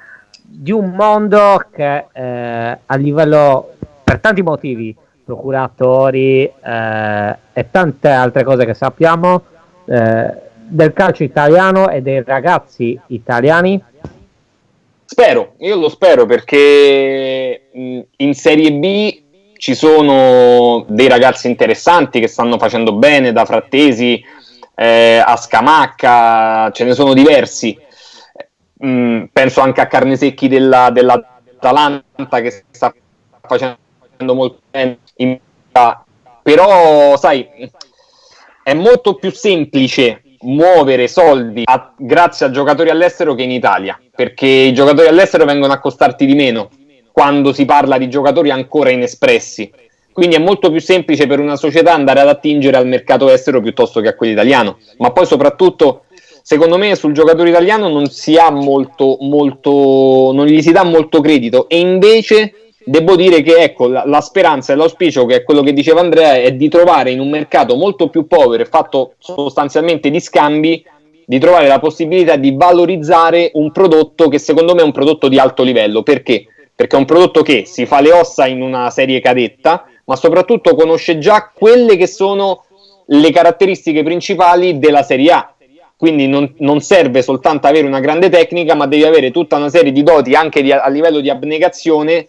di un mondo che a livello, per tanti motivi, procuratori e tante altre cose che sappiamo, del calcio italiano e dei ragazzi italiani. Io lo spero, perché in Serie B ci sono dei ragazzi interessanti che stanno facendo bene, da Frattesi a Scamacca, ce ne sono diversi. Penso anche a Carnesecchi dell'Atalanta, che sta facendo molto bene, però sai, è molto più semplice muovere soldi grazie a giocatori all'estero che in Italia, perché i giocatori all'estero vengono a costarti di meno quando si parla di giocatori ancora inespressi, quindi è molto più semplice per una società andare ad attingere al mercato estero piuttosto che a quello italiano. Ma poi soprattutto secondo me sul giocatore italiano non si ha non gli si dà molto credito, e invece devo dire che ecco, la speranza e l'auspicio, che è quello che diceva Andrea, è di trovare in un mercato molto più povero e fatto sostanzialmente di scambi, di trovare la possibilità di valorizzare un prodotto che secondo me è un prodotto di alto livello. Perché? Perché è un prodotto che si fa le ossa in una serie cadetta, ma soprattutto conosce già quelle che sono le caratteristiche principali della Serie A. Quindi non serve soltanto avere una grande tecnica, ma devi avere tutta una serie di doti anche a livello di abnegazione,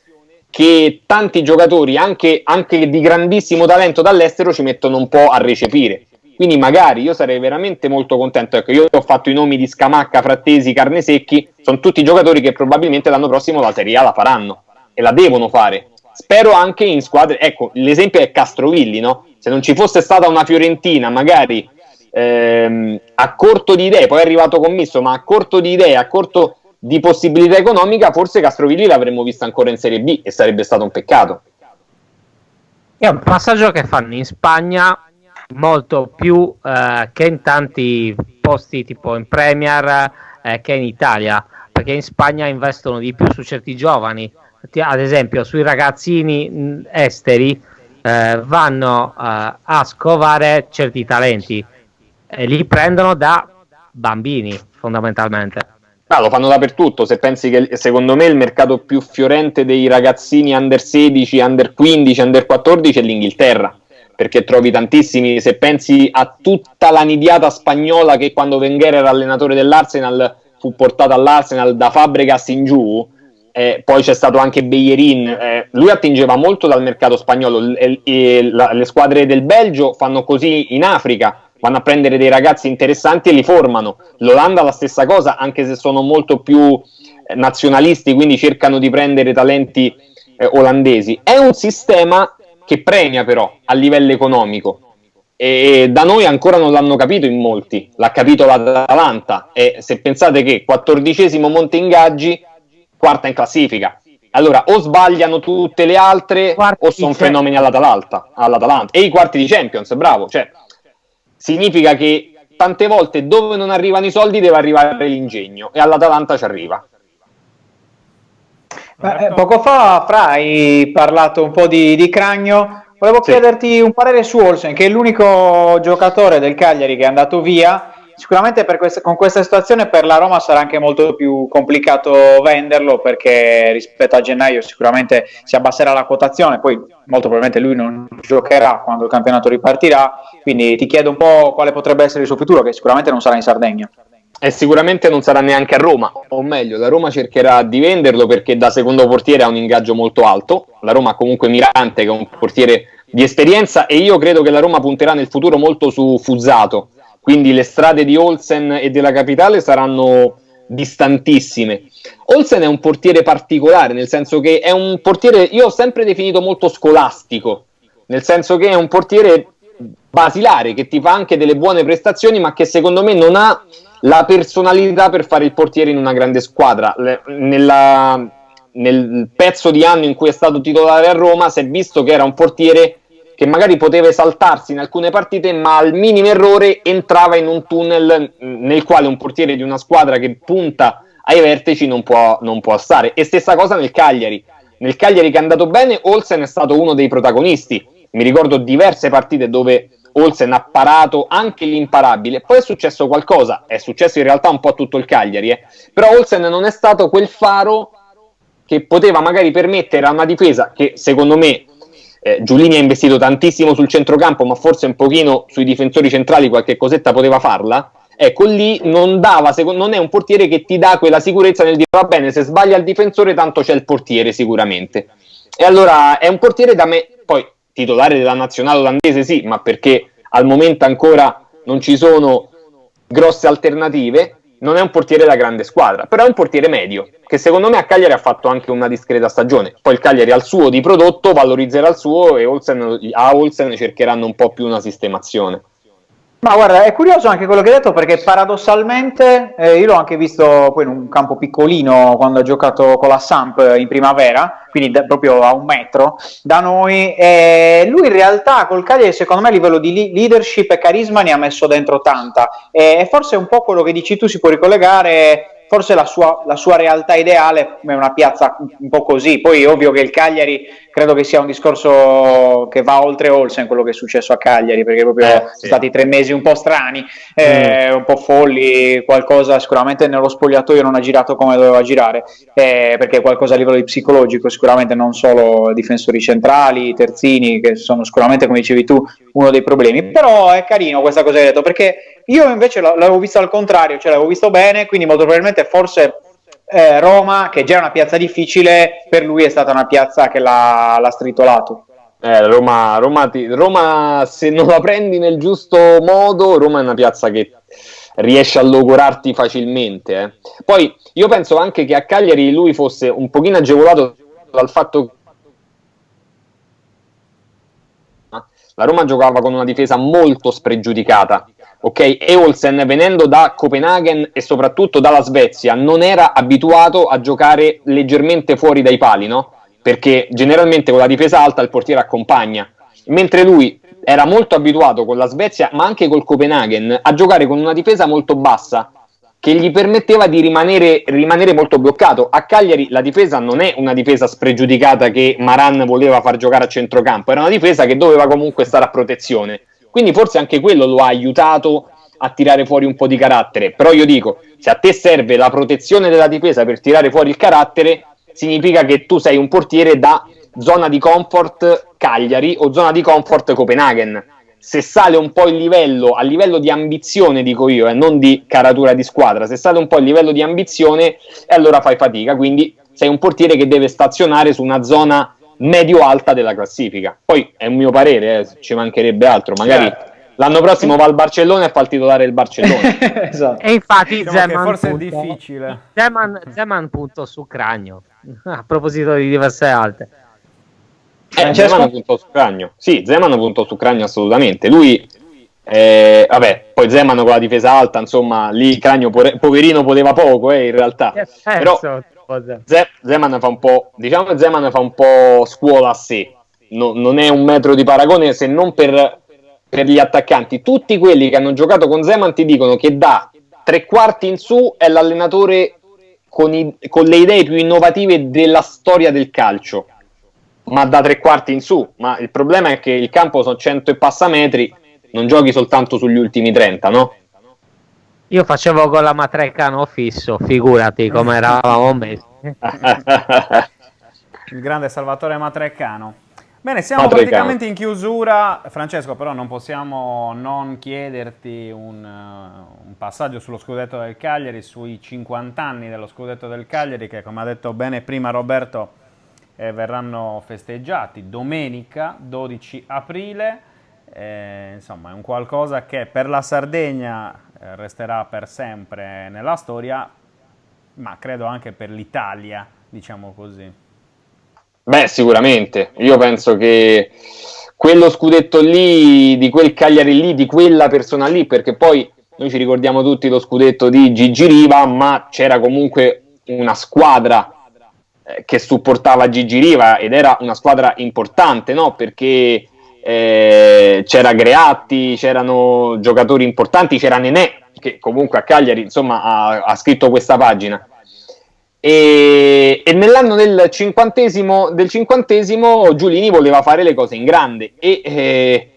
che tanti giocatori anche di grandissimo talento dall'estero ci mettono un po' a recepire. Quindi magari io sarei veramente molto contento. Ecco, io ho fatto i nomi di Scamacca, Frattesi, Carnesecchi, sono tutti giocatori che probabilmente l'anno prossimo la Serie A la faranno e la devono fare. Spero anche in squadre, ecco, l'esempio è Castrovilli, no? Se non ci fosse stata una Fiorentina magari a corto di idee, poi è arrivato commisso, ma a corto di idee, a corto di possibilità economica, forse Castrovilli l'avremmo visto ancora in Serie B e sarebbe stato un peccato. È un passaggio che fanno in Spagna molto più che in tanti posti tipo in Premier che in Italia, perché in Spagna investono di più su certi giovani, ad esempio sui ragazzini esteri vanno a scovare certi talenti e li prendono da bambini fondamentalmente. Lo fanno dappertutto. Se pensi che secondo me il mercato più fiorente dei ragazzini under 16, under 15, under 14 è l'Inghilterra, perché trovi tantissimi. Se pensi a tutta la nidiata spagnola che quando Wenger era allenatore dell'Arsenal fu portata all'Arsenal da Fabregas in giù, poi c'è stato anche Bellerin, lui attingeva molto dal mercato spagnolo. Le squadre del Belgio fanno così in Africa, vanno a prendere dei ragazzi interessanti e li formano. L'Olanda la stessa cosa, anche se sono molto più nazionalisti, quindi cercano di prendere talenti olandesi. È un sistema che premia però a livello economico, e da noi ancora non l'hanno capito in molti. L'ha capito l'Atalanta, e se pensate che 14esimo monte ingaggi, quarta in classifica, allora o sbagliano tutte le altre o sono fenomeni all'Atalanta. E i quarti di Champions, bravo, cioè significa che tante volte dove non arrivano i soldi deve arrivare l'ingegno, e all'Atalanta ci arriva. Poco fa, Fra, hai parlato un po' di Cragno. Volevo chiederti un parere su Olsen, che è l'unico giocatore del Cagliari che è andato via. Sicuramente con questa situazione per la Roma sarà anche molto più complicato venderlo, perché rispetto a gennaio sicuramente si abbasserà la quotazione, poi molto probabilmente lui non giocherà quando il campionato ripartirà, quindi ti chiedo un po' quale potrebbe essere il suo futuro, che sicuramente non sarà in Sardegna. E sicuramente non sarà neanche a Roma, o meglio, la Roma cercherà di venderlo perché da secondo portiere ha un ingaggio molto alto. La Roma ha comunque Mirante, che è un portiere di esperienza, e io credo che la Roma punterà nel futuro molto su Fuzzato, quindi le strade di Olsen e della capitale saranno distantissime. Olsen è un portiere particolare, nel senso che è un portiere, io ho sempre definito molto scolastico, nel senso che è un portiere basilare, che ti fa anche delle buone prestazioni, ma che secondo me non ha la personalità per fare il portiere in una grande squadra. Nel pezzo di anno in cui è stato titolare a Roma si è visto che era un portiere che magari poteva esaltarsi in alcune partite, ma al minimo errore entrava in un tunnel nel quale un portiere di una squadra che punta ai vertici non può stare. E stessa cosa nel Cagliari che è andato bene. Olsen è stato uno dei protagonisti. Mi ricordo diverse partite dove Olsen ha parato anche l'imparabile. Poi è successo qualcosa, è successo in realtà un po' a tutto il Cagliari, però Olsen non è stato quel faro che poteva magari permettere a una difesa che secondo me Giulini ha investito tantissimo sul centrocampo, ma forse un pochino sui difensori centrali qualche cosetta poteva farla. Ecco, lì non è un portiere che ti dà quella sicurezza nel dire va bene, se sbaglia il difensore tanto c'è il portiere sicuramente. E allora è un portiere da me, poi titolare della nazionale olandese sì, ma perché al momento ancora non ci sono grosse alternative. Non è un portiere da grande squadra, però è un portiere medio, che secondo me a Cagliari ha fatto anche una discreta stagione. Poi il Cagliari ha il suo di prodotto, valorizzerà il suo, e a Olsen cercheranno un po' più una sistemazione. Ma guarda, è curioso anche quello che hai detto, perché paradossalmente io l'ho anche visto poi in un campo piccolino quando ha giocato con la Samp in primavera, quindi proprio a 1 metro da noi, e lui in realtà col Cagliari secondo me a livello di leadership e carisma ne ha messo dentro tanta, e forse un po' quello che dici tu si può ricollegare. Forse la sua realtà ideale è una piazza un po' così. Poi è ovvio che il Cagliari credo che sia un discorso che va oltre Olsen, quello che è successo a Cagliari, perché proprio sono stati 3 mesi un po' strani, un po' folli, qualcosa sicuramente nello spogliatoio non ha girato come doveva girare, perché qualcosa a livello di psicologico sicuramente, non solo difensori centrali, terzini, che sono sicuramente, come dicevi tu, uno dei problemi. Però è carino questa cosa che hai detto, perché io invece l'avevo visto al contrario, cioè l'avevo visto bene, quindi molto probabilmente forse Roma, che già è una piazza difficile, per lui è stata una piazza che l'ha stritolato. Roma, se non la prendi nel giusto modo, Roma è una piazza che riesce a logorarti facilmente. Poi io penso anche che a Cagliari lui fosse un pochino agevolato dal fatto che la Roma giocava con una difesa molto spregiudicata, ok? E Olsen, venendo da Copenaghen e soprattutto dalla Svezia, non era abituato a giocare leggermente fuori dai pali, no? Perché generalmente con la difesa alta il portiere accompagna, mentre lui era molto abituato con la Svezia, ma anche col Copenaghen, a giocare con una difesa molto bassa, che gli permetteva di rimanere molto bloccato. A Cagliari la difesa non è una difesa spregiudicata che Maran voleva far giocare a centrocampo, era una difesa che doveva comunque stare a protezione. Quindi forse anche quello lo ha aiutato a tirare fuori un po' di carattere. Però io dico, se a te serve la protezione della difesa per tirare fuori il carattere, significa che tu sei un portiere da zona di comfort Cagliari o zona di comfort Copenaghen. Se sale un po' il livello, a livello di ambizione dico io, non di caratura di squadra, se sale un po' il livello di ambizione, allora fai fatica, quindi sei un portiere che deve stazionare su una zona medio-alta della classifica. Poi è un mio parere, ci mancherebbe altro, magari l'anno prossimo va al Barcellona e fa il titolare del Barcellona. Esatto. E infatti Diciamo che Zeman forse è punto- difficile. Zeman punto su Cragno, a proposito di diverse alte. Zeman puntò su Cragno. Sì, Zeman puntò su Cragno assolutamente. Lui, vabbè, poi Zeman con la difesa alta, insomma, lì Cragno poverino poteva poco, in realtà. Però Zeman fa un po', diciamo, Zeman fa un po' scuola a sé. Non è un metro di paragone se non per gli attaccanti. Tutti quelli che hanno giocato con Zeman ti dicono che da tre quarti in su è l'allenatore con le idee più innovative della storia del calcio. Ma da tre quarti in su. Ma il problema è che il campo sono 100 e passa metri, non giochi soltanto sugli ultimi 30, no? Io facevo con la Matrecano fisso, figurati come eravamo messi. Il grande Salvatore Matrecano. Bene, siamo Matrecano. praticamente in chiusura. Francesco, però non possiamo non chiederti un passaggio sullo scudetto del Cagliari, sui 50 anni dello scudetto del Cagliari, che come ha detto bene prima Roberto verranno festeggiati domenica 12 aprile. Insomma, è un qualcosa che per la Sardegna resterà per sempre nella storia, ma credo anche per l'Italia, diciamo così. Beh, sicuramente. Io penso che quello scudetto lì, di quel Cagliari lì, di quella persona lì, perché poi noi ci ricordiamo tutti lo scudetto di Gigi Riva, ma c'era comunque una squadra che supportava Gigi Riva ed era una squadra importante, no? Perché c'era Greatti, c'erano giocatori importanti, c'era Nenè, che comunque a Cagliari insomma ha scritto questa pagina. E nell'anno del cinquantesimo Giulini voleva fare le cose in grande e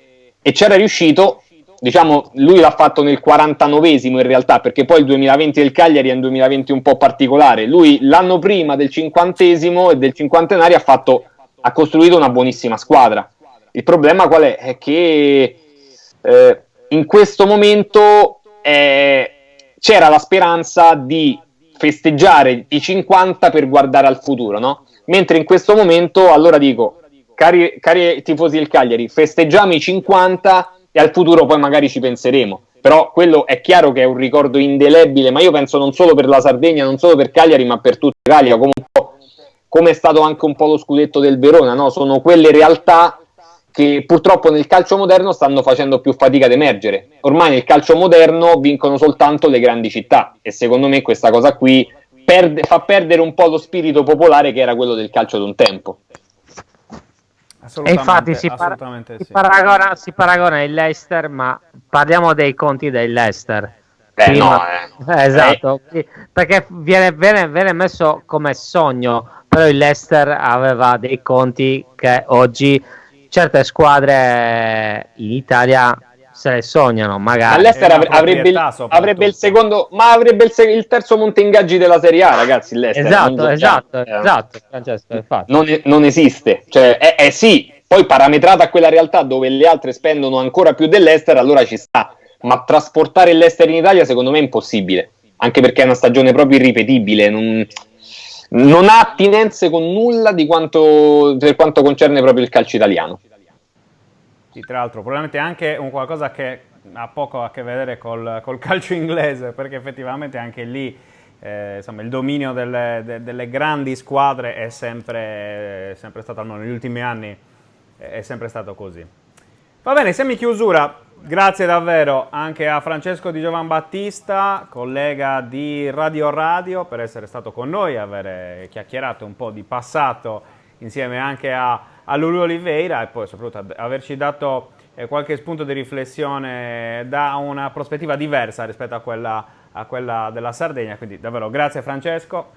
c'era riuscito. Diciamo, lui l'ha fatto nel 49esimo in realtà, perché poi il 2020 del Cagliari è un 2020 un po' particolare. Lui l'anno prima del 50esimo e del cinquantenario ha costruito una buonissima squadra. Il problema qual è? È che in questo momento c'era la speranza di festeggiare i 50 per guardare al futuro, no? Mentre in questo momento, allora dico, cari tifosi del Cagliari, festeggiamo i 50 e al futuro poi magari ci penseremo. Però quello è chiaro che è un ricordo indelebile, ma io penso non solo per la Sardegna, non solo per Cagliari, ma per tutta l'Italia, come è stato anche un po' lo scudetto del Verona, no? Sono quelle realtà che purtroppo nel calcio moderno stanno facendo più fatica ad emergere. Ormai nel calcio moderno vincono soltanto le grandi città e secondo me questa cosa qui fa perdere un po' lo spirito popolare che era quello del calcio d'un tempo. E infatti si paragona il Leicester, ma parliamo dei conti del Leicester. Esatto, perché viene messo come sogno, però il Leicester aveva dei conti che oggi certe squadre in Italia se le sognano, magari. Ma l'Leicester avrebbe il secondo, ma avrebbe il terzo monte ingaggi della Serie A, ragazzi. Esatto, Francesco, infatti. Non esiste, cioè sì, poi parametrata a quella realtà dove le altre spendono ancora più dell'Leicester, allora ci sta, ma trasportare il Leicester in Italia secondo me è impossibile, anche perché è una stagione proprio irripetibile, non ha attinenze con nulla per quanto concerne proprio il calcio italiano. Sì, tra l'altro probabilmente anche un qualcosa che ha poco a che vedere col calcio inglese, perché effettivamente anche lì insomma, il dominio delle grandi squadre è sempre stato, almeno negli ultimi anni, è sempre stato così. Va bene, siamo in chiusura. Grazie davvero anche a Francesco Di Giovan Battista, collega di Radio Radio, per essere stato con noi, aver chiacchierato un po' di passato insieme anche a Lulu Oliveira e poi soprattutto averci dato qualche spunto di riflessione da una prospettiva diversa rispetto a quella della Sardegna. Quindi davvero grazie Francesco.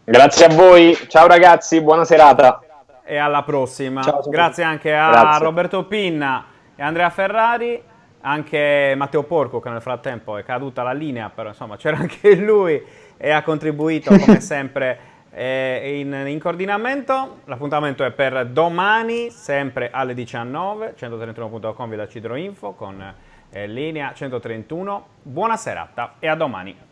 Grazie a voi, ciao ragazzi, buona serata. E alla prossima. Ciao. Grazie anche a Grazie. Roberto Pinna e Andrea Ferrari. Anche Matteo Porco, che nel frattempo è caduta la linea, però insomma c'era anche lui e ha contribuito come sempre in coordinamento. L'appuntamento è per domani, sempre alle 19, 131.com vi da Cidro Info con linea 131. Buona serata e a domani.